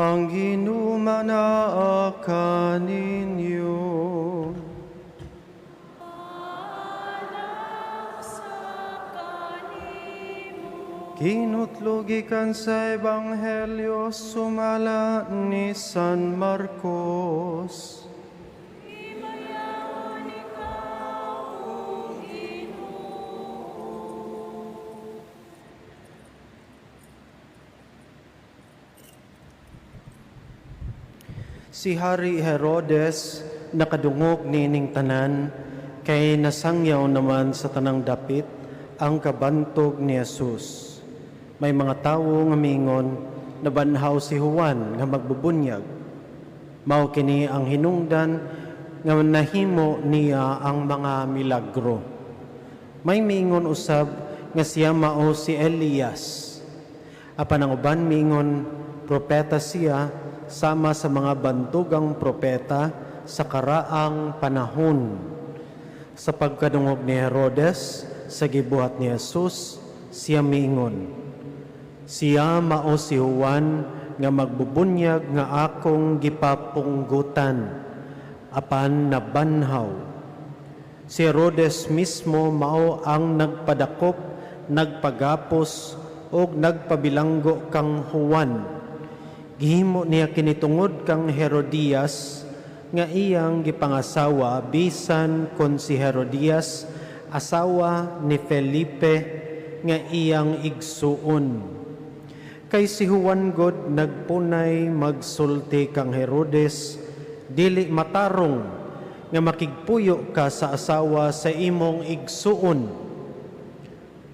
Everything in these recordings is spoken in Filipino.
ang ginumana kaninyo. Kinutlugikan sa Ebanghelyo sumala ni San Marcos. Si Hari Herodes nakadungog nining tanan, kay nasangyaw naman sa tanang dapit ang kabantog ni Jesus. May mga tawo nga mingon na banhaw si Juan nga magbubunyag. Mao kini ang hinungdan nga nahimo niya ang mga milagro. May mingon usab nga siya mao si Elias. Apan ang uban mingon propeta siya sama sa mga bantugang propeta sa karaang panahon. Sa pagkadungog ni Herodes sa gibuhat ni Jesus, siya miingon, siya mao si Juan nga magbubunyag nga akong gipapunggutan, apan nabanhaw. Si Herodes mismo mao ang nagpadakop, nagpagapos, o nagpabilanggo kang Juan. Gihimo niya kinitungod kang Herodias nga iyang gipangasawa bisan kon si Herodias asawa ni Felipe nga iyang igsuon. Kay si Juan god nagpunay magsulti kang Herodes dili matarong nga makigpuyo ka sa asawa sa imong igsuon.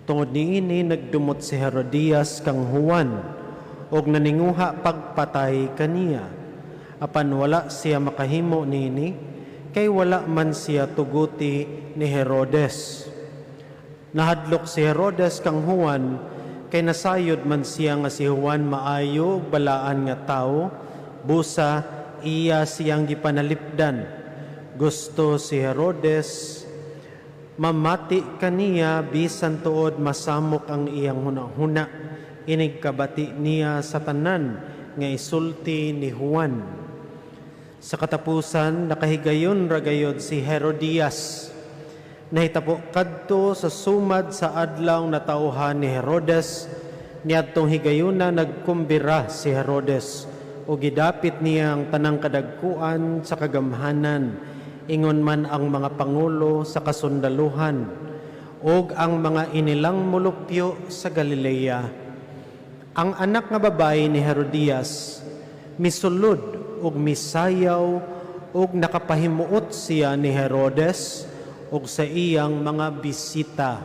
Tungod niini nagdumot si Herodias kang Juan og naninguha pagpatay kaniya. Apan wala siya makahimo nini, kay wala man siya tuguti ni Herodes. Nahadlok si Herodes kang Juan, kay nasayod man siya nga si Juan maayo ug balaan nga tao, busa iya siyang gipanalipdan. Gusto si Herodes mamati kaniya bisan tuod masamok ang iyang hunahuna. Inigkabati niya sa tanan nga isulti ni Juan. Sa katapusan, nakahigayon ragayod si Herodias. Nahitabo kadto sa sumad sa adlaw na tauhan ni Herodes, niadtong higayuna nagkumbira si Herodes o gidapit niya ang tanang kadagkuan sa kagamhanan, ingon man ang mga pangulo sa kasundaluhan og ang mga inilang mulupyo sa Galilea. Ang anak nga babae ni Herodias misulod ug misayaw ug nakapahimuot siya ni Herodes ug sa iyang mga bisita.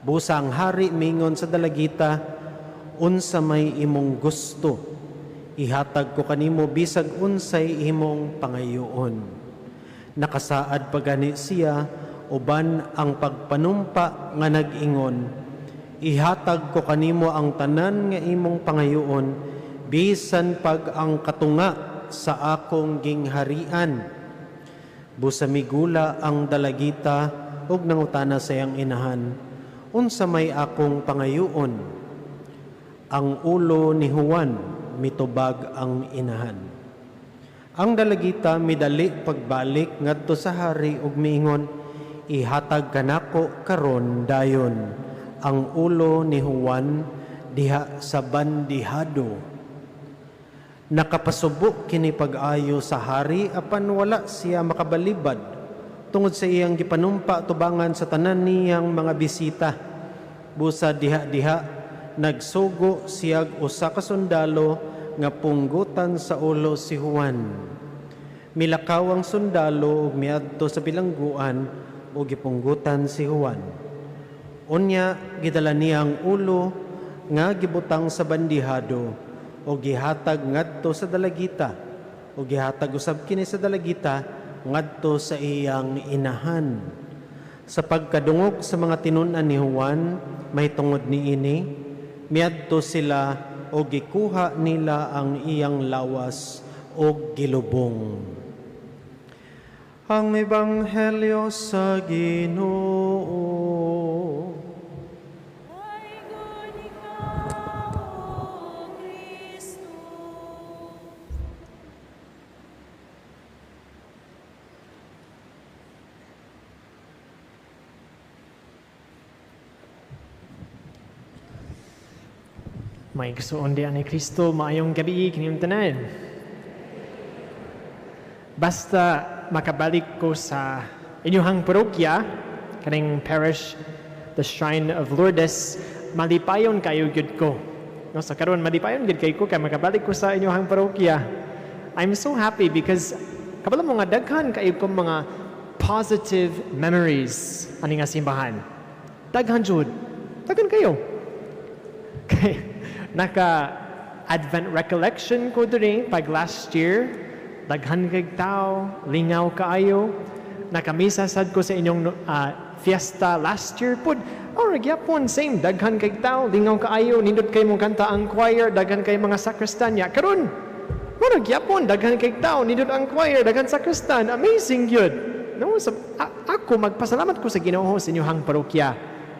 Busa ang hari mingon sa dalagita, unsa may imong gusto, ihatag ko kanimo bisag unsay imong pangayoon. Nakasaad pa gani siya uban ang pagpanumpa nga nag-ingon, ihatag ko kanimo ang tanan nga imong pangayoon bisan pag ang katunga sa akong gingharian. Busa migula ang dalagita ug nangutana sa iyang inahan, unsa may akong pangayoon? Ang ulo ni Juan, mitubag ang inahan. Ang dalagita midali pagbalik ngadto sa hari ug miingon, ihatag kanako karon dayon ang ulo ni Juan diha sa bandihado. Nakapasubo kini pag-ayo sa hari, apan wala siya makabalibad tungod sa iyang gipanumpa tubangan sa tanan niyang mga bisita. Busa diha-diha nagsugo siyag usa ka sundalo nga punggutan sa ulo si Juan. Milakaw ang sundalo ug miadto sa bilangguan ug gipunggutan si Juan. Unya, gidala niya ang ulo nga gibutang sa bandihado o gihatag ngadto sa dalagita o gihatag usab kini sa dalagita ngadto sa iyang inahan. Sa pagkadungog sa mga tinun-an ni Juan, may tungod niini, miadto sila o gikuha nila ang iyang lawas o gilubong. Ang Ebanghelyo sa Ginoo. May gustoon di ani Kristo, maayong gabi, kinyong tanan. Basta makabalik ko sa inyong parokya, kaning parish, the Shrine of Lourdes, malipayon kayo gyud ko. No, sa karon malipayon gyud kay ko kay makabalik ko sa inyong parokya. I'm so happy because kabalo mo nga daghan kayo kong mga positive memories ani nga simbahan. Daghan jud. Daghan kayo. Kay naka-Advent recollection ko diri pag last year, daghan kay tao, lingaw kaayo. Nakamisa sad ko sa inyong fiesta last year pod. Or gyapon same, daghan kay tao, lingaw kaayo, nindot kay mong kanta ang choir, daghan kay mga sakristanya. Karon, mura gyapon, daghan kay tao, nindot ang choir, daghan sakristan. Amazing yun. No, so, ako magpasalamat ko sa Ginoo sa inyong parokya.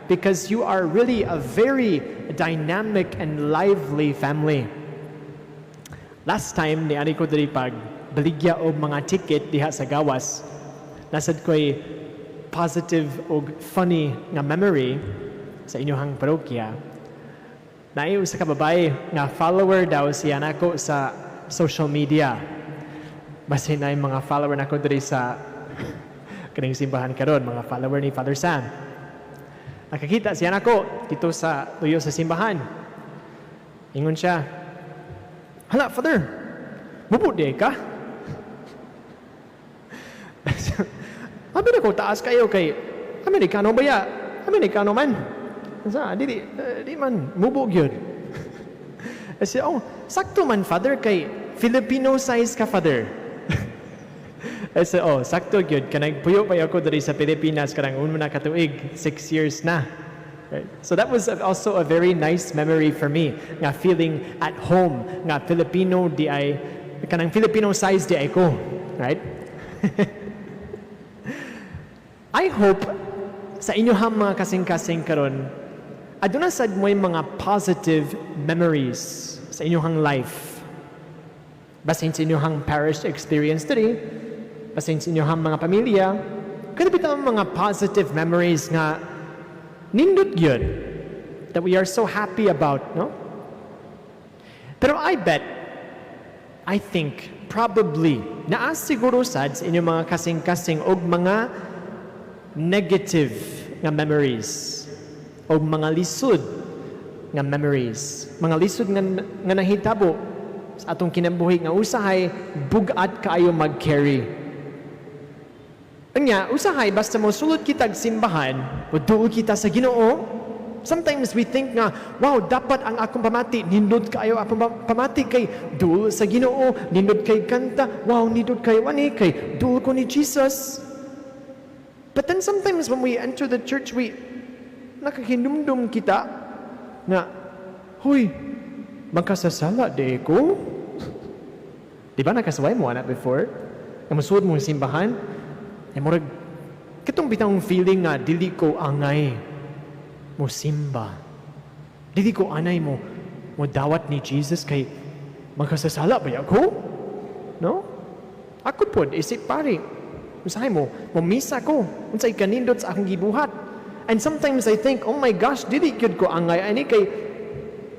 Because you are really a very dynamic and lively family. Last time, ni ani ko diri pag baligya og mga ticket diha sa gawas, nasad ko'y positive o funny nga memory sa inyong parokya. Naiu sa kababay nga follower daw siya nako sa social media. Basin na yung mga follower nako diri sa kaning simbahan karon, mga follower ni Father Sam. Nakakita siya nako dito sa tuyo sa simbahan. Ingon siya, "Hala, Father, bubude ka?" Abi na ko taas kayo kay Amerikano ba ya? Amerikano man. Sa di man mubog yun. Kasi sakto man, Father, kay Filipino size ka, Father. So, sakto yun. Kanagpuyo pa ako dari sa Pilipinas, karang una katuig, 6 years na. Right? So that was also a very nice memory for me, nga feeling at home, nga Filipino di ay, kanang Filipino size di ay ko. Right? I hope sa inyohang mga kasing-kasing karon, aduna sad mo'y mga positive memories sa inyohang life. Basin sa inyohang parish experience diri, basin sa inyohang mga pamilya, kada bitaw mga positive memories nga nindot yun that we are so happy about, no? Pero I think, probably, naa siguro sad sa inyong mga kasing-kasing og mga negative nga memories o mga lisod nga memories. Mga lisod nga nahitabo sa atong kinabuhi nga usahay bugat kaayo mag-carry. Anya, usahay basta mo sulod kitag simbahan o duol kita sa Ginoo. Sometimes we think nga, wow, dapat ang akong pamati, nindot kaayo akong pamati kay duol sa Ginoo, nindot kay kanta, wow, nindot kay wani, kay duol ko ni Jesus. But then sometimes when we enter the church, nakahinumdum kita na, huy, magkasasala de ko? Di ba nakasaway mo anak before? Na masuod mong simbahan? Ay murag, katong bitang feeling nga, dili ko angay mo simba. Dili ko anay mo dawat ni Jesus kay magkasasala ba ako? No? Ako po, isip pare, usahay mo misa ko, unsay kanindot sa akong gibuhat. And sometimes I think, oh my gosh, dili gyud ko angay ani kay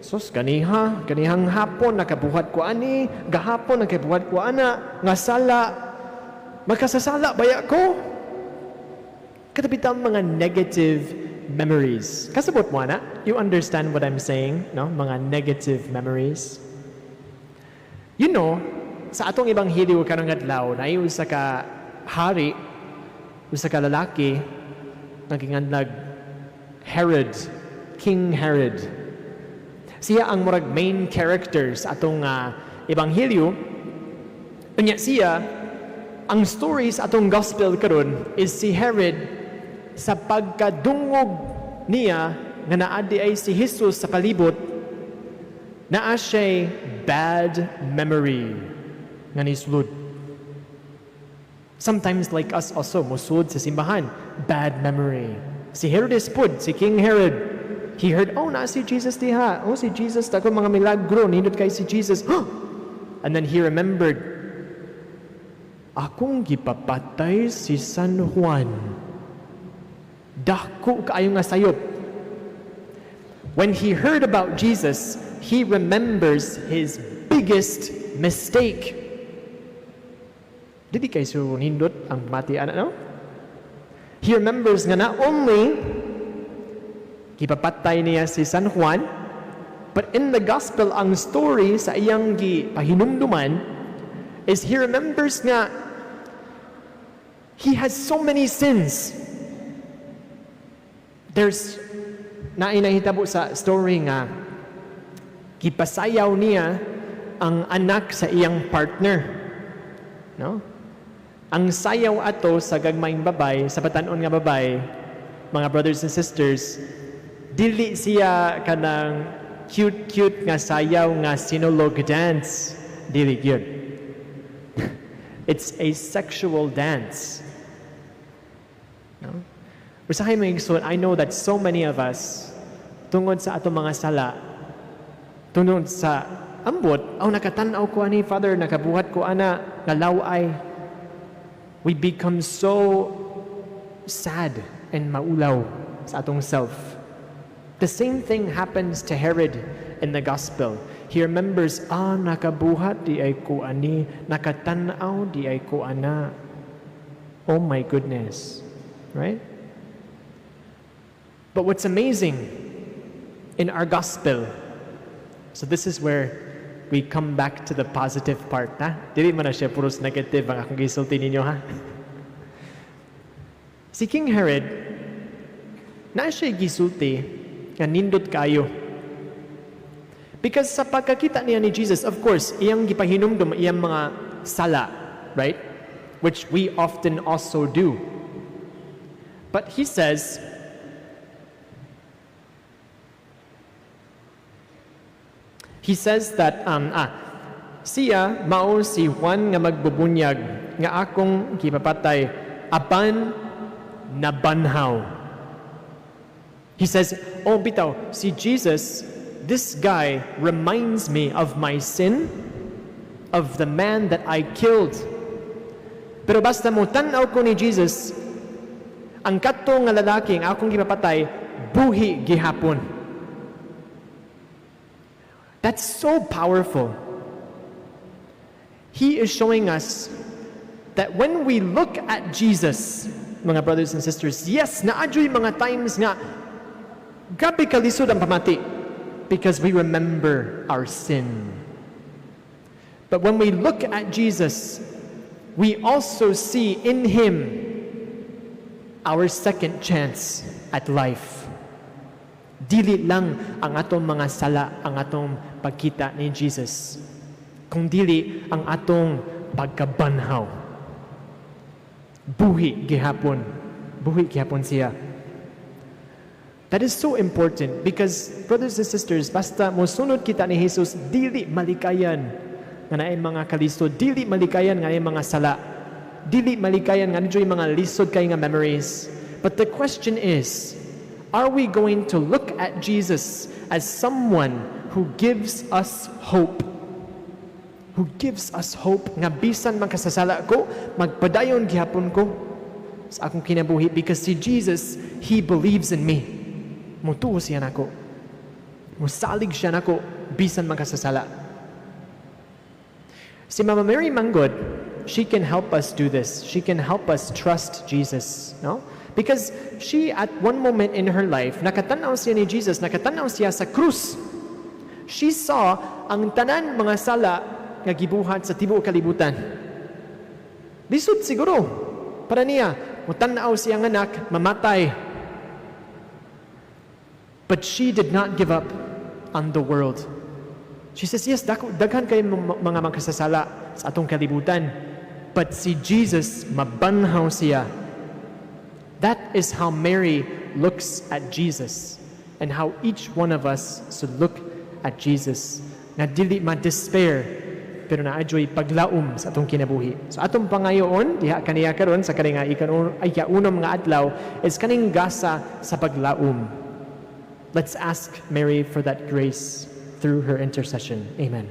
sus ganihang hapon nakabuhat ko ani, gahapon nakabuhat ko ana, nga sala, magkasasala baya ko. Katapitang mga negative memories. Kasabot mo na, you understand what I'm saying, no? Mga negative memories. You know, sa atong ebanghelyo karong adlaw, naay usa ka hari, usa ka lalaki, naginganlag Herod, King Herod. Siya ang murag main character sa atong ebanghelyo. Unya siya, ang story sa atong gospel karon is si Herod sa pagkadungog niya nga naadi ay si Jesus sa palibot, naa siya'y bad memory nga nisulod. Sometimes like us also, musud sa simbahan, bad memory. Si Herodes pud, si King Herod, he heard, na si Jesus diha. Si Jesus, tako mga milagro, nindot kay si Jesus. And then he remembered, akong gipapatay si San Juan. Dako kaayo nga sayop. When he heard about Jesus, he remembers his biggest mistake. Dili kay so nindot ang matian, no? He remembers nga not only gipapatay niya si San Juan, but in the gospel, ang story sa iyang pahinumduman is he remembers nga he has so many sins. There's nainahitabo sa story nga gipasayaw niya ang anak sa iyang partner. No? Ang sayaw ato sa gagmayng babay, sa batanon nga babay, mga brothers and sisters, dili siya kanang cute nga sayaw nga sinulog dance. Dili yun. It's a sexual dance. No? Usahay mo yung I know that so many of us, tungod sa ato mga sala, tungod sa ambot, nakatanaw ko ani, Father, nakabuhat ko ana, ngalaway, we become so sad and maulaw sa atong self. The same thing happens to Herod in the gospel. He remembers, nakabuhat di ay ko ani, nakatanaw di ay ko ana. Oh my goodness. Right? But what's amazing in our gospel, so this is where we come back to the positive part, ha? Dili man na siya puros negative ang akong gisulti ninyo, ha? Si King Herod, na siya gisulti nga nindot kayo. Because sa pagkakita niya ni Jesus, of course, iyang gipahinumdum, iyang mga sala, right? Which we often also do. But he says, that siya mao si Juan nga magbubunyag nga akong gipapatay apan nabanhaw. He says, bitaw, si Jesus, this guy reminds me of my sin, of the man that I killed. Pero basta mo tanaw ko ni Jesus, ang kadto nga lalaki nga akong gipapatay buhi gihapon. That's so powerful. He is showing us that when we look at Jesus, mga brothers and sisters, yes, naadyo'y mga times nga grabe kalisod ang pamati because we remember our sin. But when we look at Jesus, we also see in Him our second chance at life. Dili lang ang atong mga sala, ang atong pagkita ni Jesus, kung dili ang atong pagkabanhaw. Buhi gihapon siya. That is so important because, brothers and sisters, basta mosunod kita ni Jesus, dili malikayan nga naay mga kalisod, dili malikayan nga naay mga sala, dili malikayan nga nidyo'y mga lisod kay nga memories. But the question is, are we going to look at Jesus as someone who gives us hope? Who gives us hope nga bisan magkasasala ko, magpadayon gihapon ko sa akong kinabuhi because si Jesus, He believes in me. Mutuo siya nako. Musalig siya nako bisan magkasasala. Si Mama Mary Manggod, she can help us do this. She can help us trust Jesus, no? Because she, at one moment in her life, nakatanaw siya ni Jesus, nakatanaw siya sa krus. She saw ang tanan mga sala nga gibuhat sa tibuok kalibutan. Lisod siguro. Para niya, mutanaw siyang anak, mamatay. But she did not give up on the world. She says, yes, daghan kayo mga magkasasala sa atong kalibutan. But si Jesus, mabanhaw siya. That is how Mary looks at Jesus and how each one of us should look at Jesus. Nga dili ma-despair pero naadyo'y paglaom sa atong kinabuhi. So atong pangayoon, diha kaniya karon sa kaning ikaunom nga adlaw is kaning gasa sa paglaom. Let's ask Mary for that grace through her intercession. Amen.